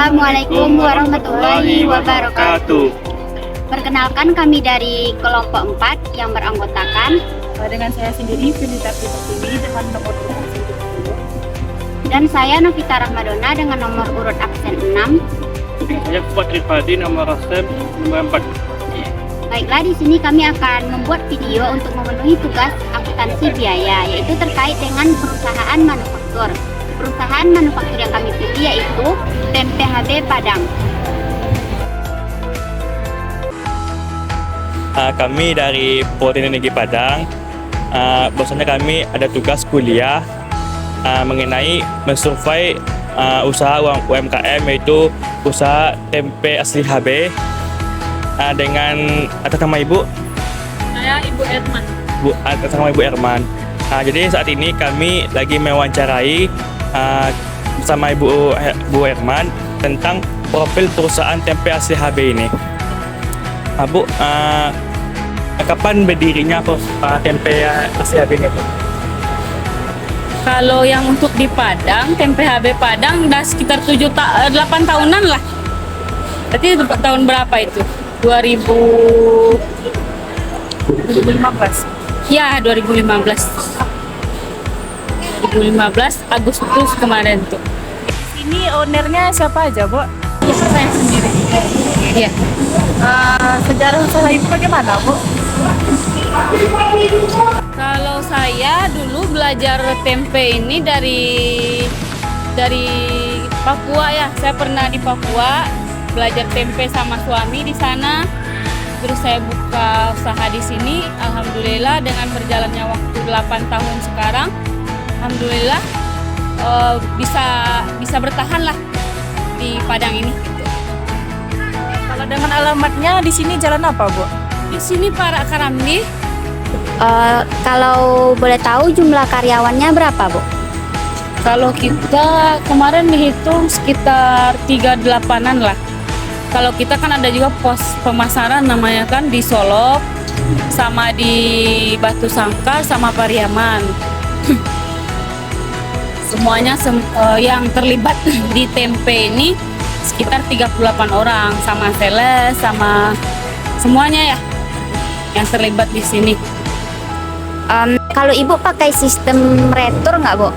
Assalamualaikum warahmatullahi wabarakatuh. Perkenalkan, kami dari kelompok 4 yang beranggotakan dengan saya sendiri Filita Pritiwi dengan nomor urut 10. dan saya Novita Rahmadona dengan nomor urut absen 6. Saya Fuad Rifadi, nomor absen nomor 4. Baiklah, di sini kami akan membuat video untuk memenuhi tugas akuntansi biaya, yaitu terkait dengan perusahaan manufaktur. Perusahaan manufaktur yang kami pilih yaitu Tempe HB Padang. Kami dari Politeknik Negeri Padang, bahwasanya kami ada tugas kuliah mengenai mensurvei usaha UMKM, yaitu usaha tempe asli HB, dengan atas nama Ibu. Saya Ibu Erman. Atas nama Ibu Erman. Jadi saat ini kami lagi mewawancarai bersama Bu Erman tentang profil perusahaan tempe asli HB ini. Bu, kapan berdirinya tempe asli HB ini? Kalau yang untuk di Padang, tempe HB Padang udah sekitar 8 tahunan lah. Berarti tahun berapa itu? 2015. Ya, 2015 Agustus kemarin tuh. Ini ownernya siapa aja, Bu? Ya, saya sendiri. Iya. Sejarah usaha itu bagaimana, Bu? Kalau saya dulu belajar tempe ini dari Papua ya. Saya pernah di Papua belajar tempe sama suami di sana. Terus saya buka usaha di sini. Alhamdulillah dengan berjalannya waktu 8 tahun sekarang, alhamdulillah bisa bertahan lah di Padang ini. Gitu. Kalau dengan alamatnya di sini jalan apa, Bu? Di sini Para Karamdi. Kalau boleh tahu jumlah karyawannya berapa, Bu? Kalau kita kemarin dihitung sekitar 38-an lah. Kalau kita kan ada juga pos pemasaran namanya kan di Solok, sama di Batu Sangkar, sama Pariaman. Semuanya yang terlibat di tempe ini sekitar 38 orang, sama sales, sama semuanya ya yang terlibat di sini. Kalau Ibu pakai sistem retur nggak, Bu?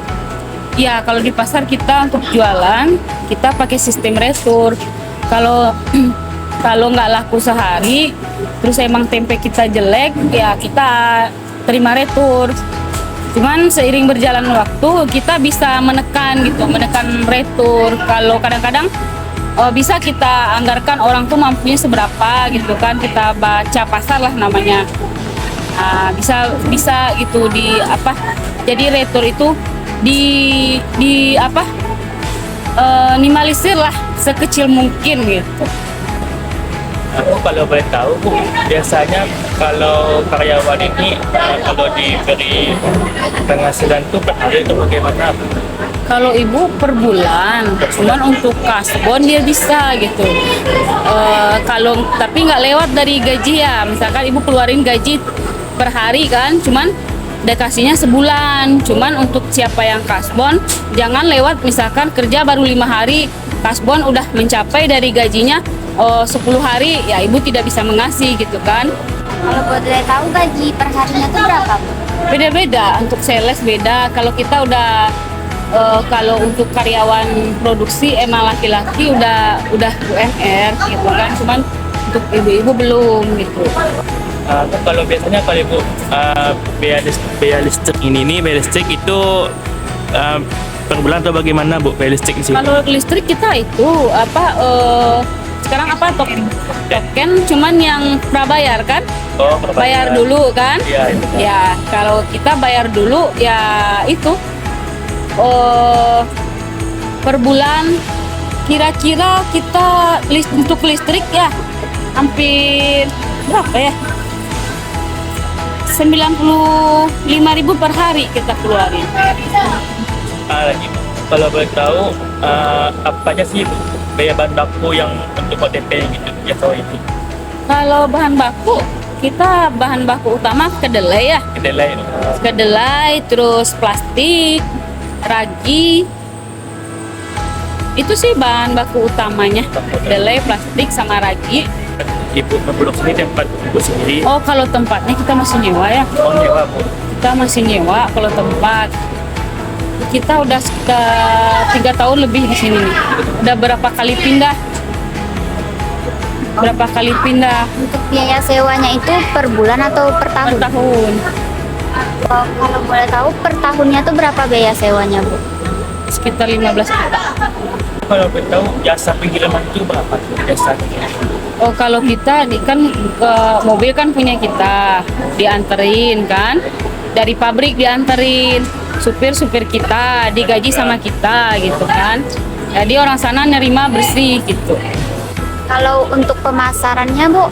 Ya, kalau di pasar kita untuk jualan, kita pakai sistem retur. Kalau nggak laku sehari, terus emang tempe kita jelek, ya kita terima retur. Cuman seiring berjalan waktu, kita bisa menekan retur. Kalau kadang-kadang bisa kita anggarkan orang tuh mampunya seberapa gitu kan, kita baca pasar lah namanya. Bisa gitu jadi retur itu minimalisir lah sekecil mungkin gitu. Aku kalau boleh tahu, Bu, biasanya kalau karyawan ini kalau diberi penghasilan tuh per hari itu bagaimana, Bu? Kalau Ibu per bulan, cuman untuk kasbon dia bisa gitu. Tapi nggak lewat dari gaji ya. Misalkan Ibu keluarin gaji per hari kan, cuman dekasinya sebulan. Cuman untuk siapa yang kasbon, jangan lewat misalkan kerja baru 5 hari, kasbon udah mencapai dari gajinya 10 hari, ya Ibu tidak bisa mengasih gitu kan. Kalau boleh tahu gaji per harinya itu berapa, Bu? Beda-beda, untuk sales beda. Kalau kita udah kalau untuk karyawan produksi emang laki-laki udah UMR gitu kan, cuman untuk ibu-ibu belum gitu. Kalau biasanya kalau Ibu biaya listrik itu per bulan atau bagaimana, Bu, biaya listrik di sini? Kalau listrik kita itu sekarang token cuman yang prabayar kan? Oh, prabayar. Bayar dulu kan? Iya, itu. Ya, kalau kita bayar dulu ya itu per bulan kira-kira kita untuk listrik ya hampir berapa ya? 95.000 per hari kita keluarin. Lagi, kalau boleh tahu apa aja sih biaya bahan baku yang untuk tempe gitu ya tahu itu? Kalau bahan baku, kita bahan baku utama kedelai ya. Kedelai. Terus plastik, ragi, Itu sih bahan baku utamanya, kedelai, plastik, sama ragi. Ibu memproduksi ini tempat ibu sendiri. Oh, kalau tempatnya kita masih nyewa ya. Oh, nyewa, Bu. Kita masih nyewa kalau tempat. Kita udah sekitar 3 tahun lebih di sini nih. Udah berapa kali pindah? Untuk biaya sewanya itu per bulan atau per Per tahun? tahun. Oh, kalau boleh tahu per tahunnya tuh berapa biaya sewanya, Bu? Sekitar 15 juta. Kalau boleh tahu jasa pengiriman itu berapa? Jasa Oh, kalau kita kan mobil kan punya kita, dianterin kan, dari pabrik dianterin, supir kita digaji sama kita gitu kan. Jadi orang sana nerima bersih gitu. Kalau untuk pemasarannya, Bu,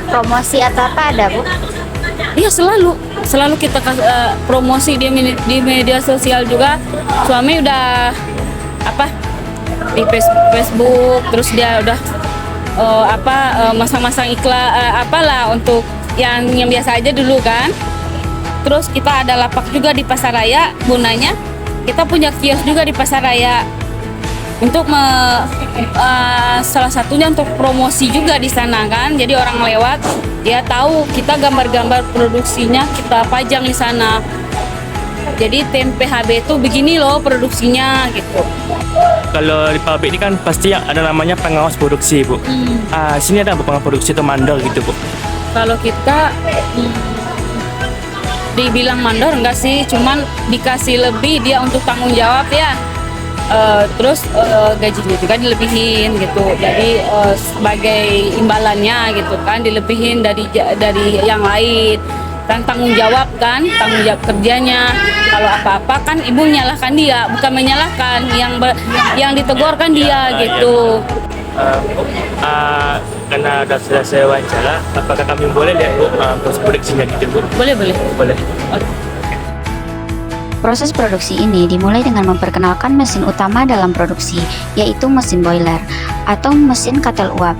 promosi atau apa ada, Bu? Iya, selalu kita promosi di media sosial juga. Suami udah di Facebook, terus dia udah masang-masang iklan apalah untuk yang biasa aja dulu kan. Terus kita ada lapak juga di Pasar Raya, gunanya kita punya kios juga di Pasar Raya untuk salah satunya untuk promosi juga di sana kan. Jadi orang lewat dia tahu kita gambar-gambar produksinya kita pajang di sana. Jadi tempe HB itu begini loh produksinya gitu. Kalau di pabrik ini kan pasti ada namanya pengawas produksi, Bu. Sini ada pengawas produksi atau mandor gitu, Bu? Kalau kita dibilang mandor enggak sih, cuman dikasih lebih dia untuk tanggung jawab ya. Terus gajinya juga dilebihin gitu. Jadi sebagai imbalannya gitu kan dilebihin dari yang lain. Kan tanggung jawab kerjanya. Kalau apa-apa kan ibu menyalahkan dia, bukan menyalahkan yang ditegur kan dia gitu. Karena sudah saya wawancara, apakah kami boleh lihat, Bu, proses produksinya gitu, Bu? Boleh. Boleh. Proses produksi ini dimulai dengan memperkenalkan mesin utama dalam produksi, yaitu mesin boiler atau mesin katel uap.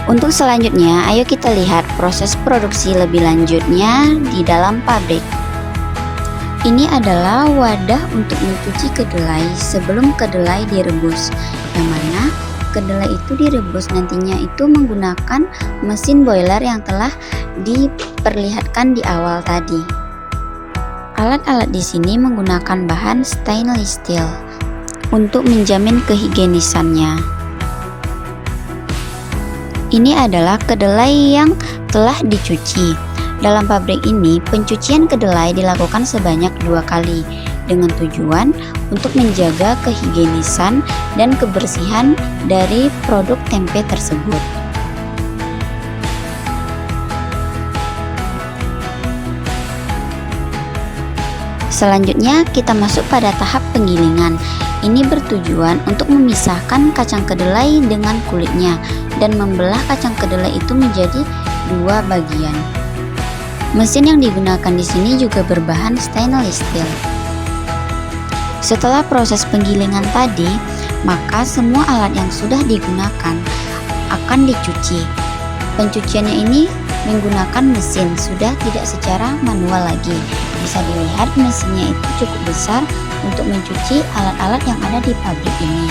Untuk selanjutnya, ayo kita lihat proses produksi lebih lanjutnya di dalam pabrik. Ini adalah wadah untuk mencuci kedelai sebelum kedelai direbus, yang mana kedelai itu direbus nantinya itu menggunakan mesin boiler yang telah diperlihatkan di awal tadi. Alat-alat di sini menggunakan bahan stainless steel untuk menjamin kehigienisannya. Ini adalah kedelai yang telah dicuci. Dalam pabrik ini, pencucian kedelai dilakukan sebanyak 2 kali dengan tujuan untuk menjaga kehigienisan dan kebersihan dari produk tempe tersebut. Selanjutnya kita masuk pada tahap penggilingan. Ini bertujuan untuk memisahkan kacang kedelai dengan kulitnya dan membelah kacang kedelai itu menjadi 2 bagian. Mesin yang digunakan di sini juga berbahan stainless steel. Setelah proses penggilingan tadi, maka semua alat yang sudah digunakan akan dicuci. Pencuciannya ini menggunakan mesin, sudah tidak secara manual lagi. Bisa dilihat mesinnya itu cukup besar untuk mencuci alat-alat yang ada di pabrik ini.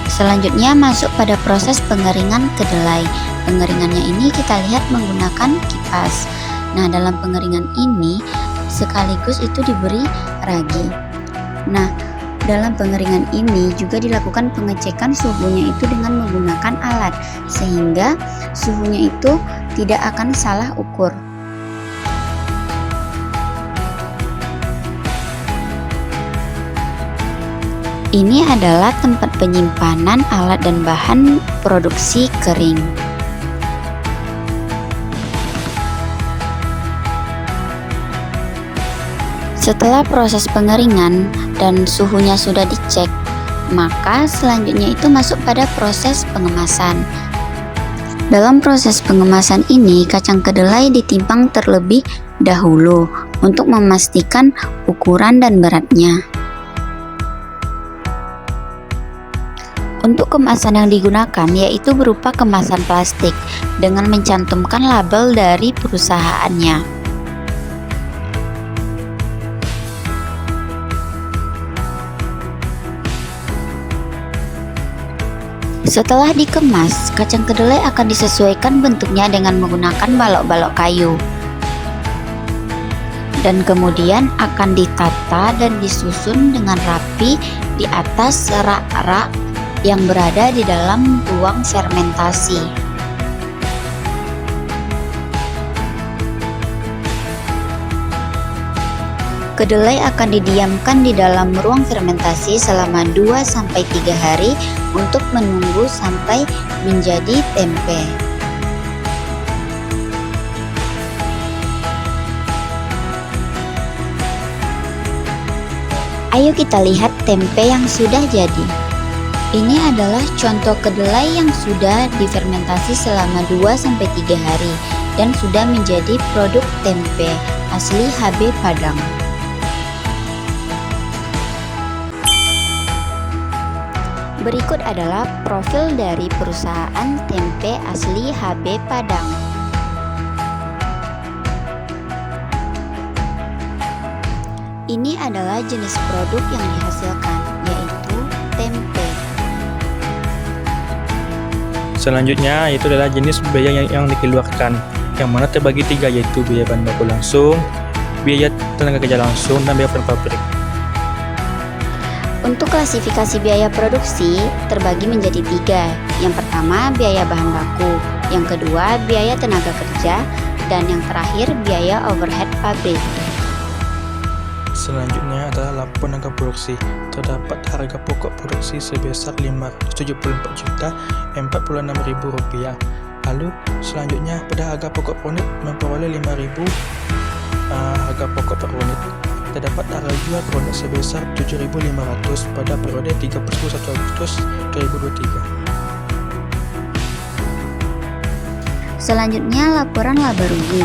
Selanjutnya masuk pada proses pengeringan kedelai. Pengeringannya ini kita lihat menggunakan kipas. Nah, dalam pengeringan ini sekaligus itu diberi ragi. Nah, dalam pengeringan ini juga dilakukan pengecekan suhunya itu dengan menggunakan alat, sehingga suhunya itu tidak akan salah ukur. Ini adalah tempat penyimpanan alat dan bahan produksi kering. Setelah proses pengeringan dan suhunya sudah dicek, maka selanjutnya itu masuk pada proses pengemasan. Dalam proses pengemasan ini, kacang kedelai ditimbang terlebih dahulu untuk memastikan ukuran dan beratnya. Untuk kemasan yang digunakan yaitu berupa kemasan plastik dengan mencantumkan label dari perusahaannya. Setelah dikemas, kacang kedelai akan disesuaikan bentuknya dengan menggunakan balok-balok kayu. Dan kemudian akan ditata dan disusun dengan rapi di atas rak-rak yang berada di dalam ruang fermentasi. Kedelai akan didiamkan di dalam ruang fermentasi selama 2-3 hari untuk menunggu sampai menjadi tempe. Ayo kita lihat tempe yang sudah jadi. Ini adalah contoh kedelai yang sudah difermentasi selama 2-3 hari dan sudah menjadi produk tempe asli HB Padang. Berikut adalah profil dari perusahaan tempe asli HB Padang. Ini adalah jenis produk yang dihasilkan, yaitu tempe. Selanjutnya itu adalah jenis biaya yang dikeluarkan, yang mana terbagi 3, yaitu biaya bahan baku langsung, biaya tenaga kerja langsung, dan biaya pabrik. Untuk klasifikasi biaya produksi terbagi menjadi 3. Yang pertama biaya bahan baku, yang kedua biaya tenaga kerja, dan yang terakhir biaya overhead pabrik. Selanjutnya adalah laporan harga produksi. Terdapat harga pokok produksi sebesar Rp574.46.000. Lalu selanjutnya pada harga pokok per unit memperoleh Rp5.000 harga pokok per unit. Terdapat harga jual per unit sebesar Rp7.500 pada periode 31 Agustus 2023. Selanjutnya laporan laba rugi.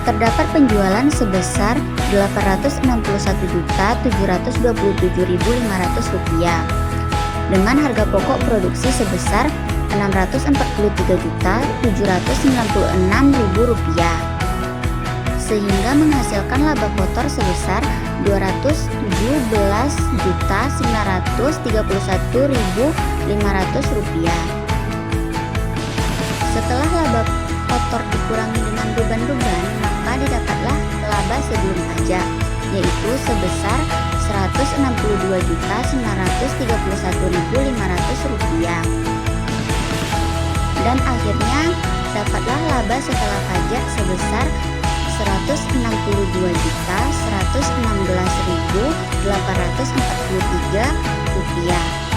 Terdapat penjualan sebesar Rp861.727.500 dengan harga pokok produksi sebesar Rp641.796.000 sehingga menghasilkan laba kotor sebesar Rp217.931.500. Setelah laba kotor dikurangi dengan beban-beban, maka didapatlah laba sebelum pajak, yaitu sebesar Rp162.931.500. Dan akhirnya dapatlah laba setelah pajak sebesar Rp162.116.843.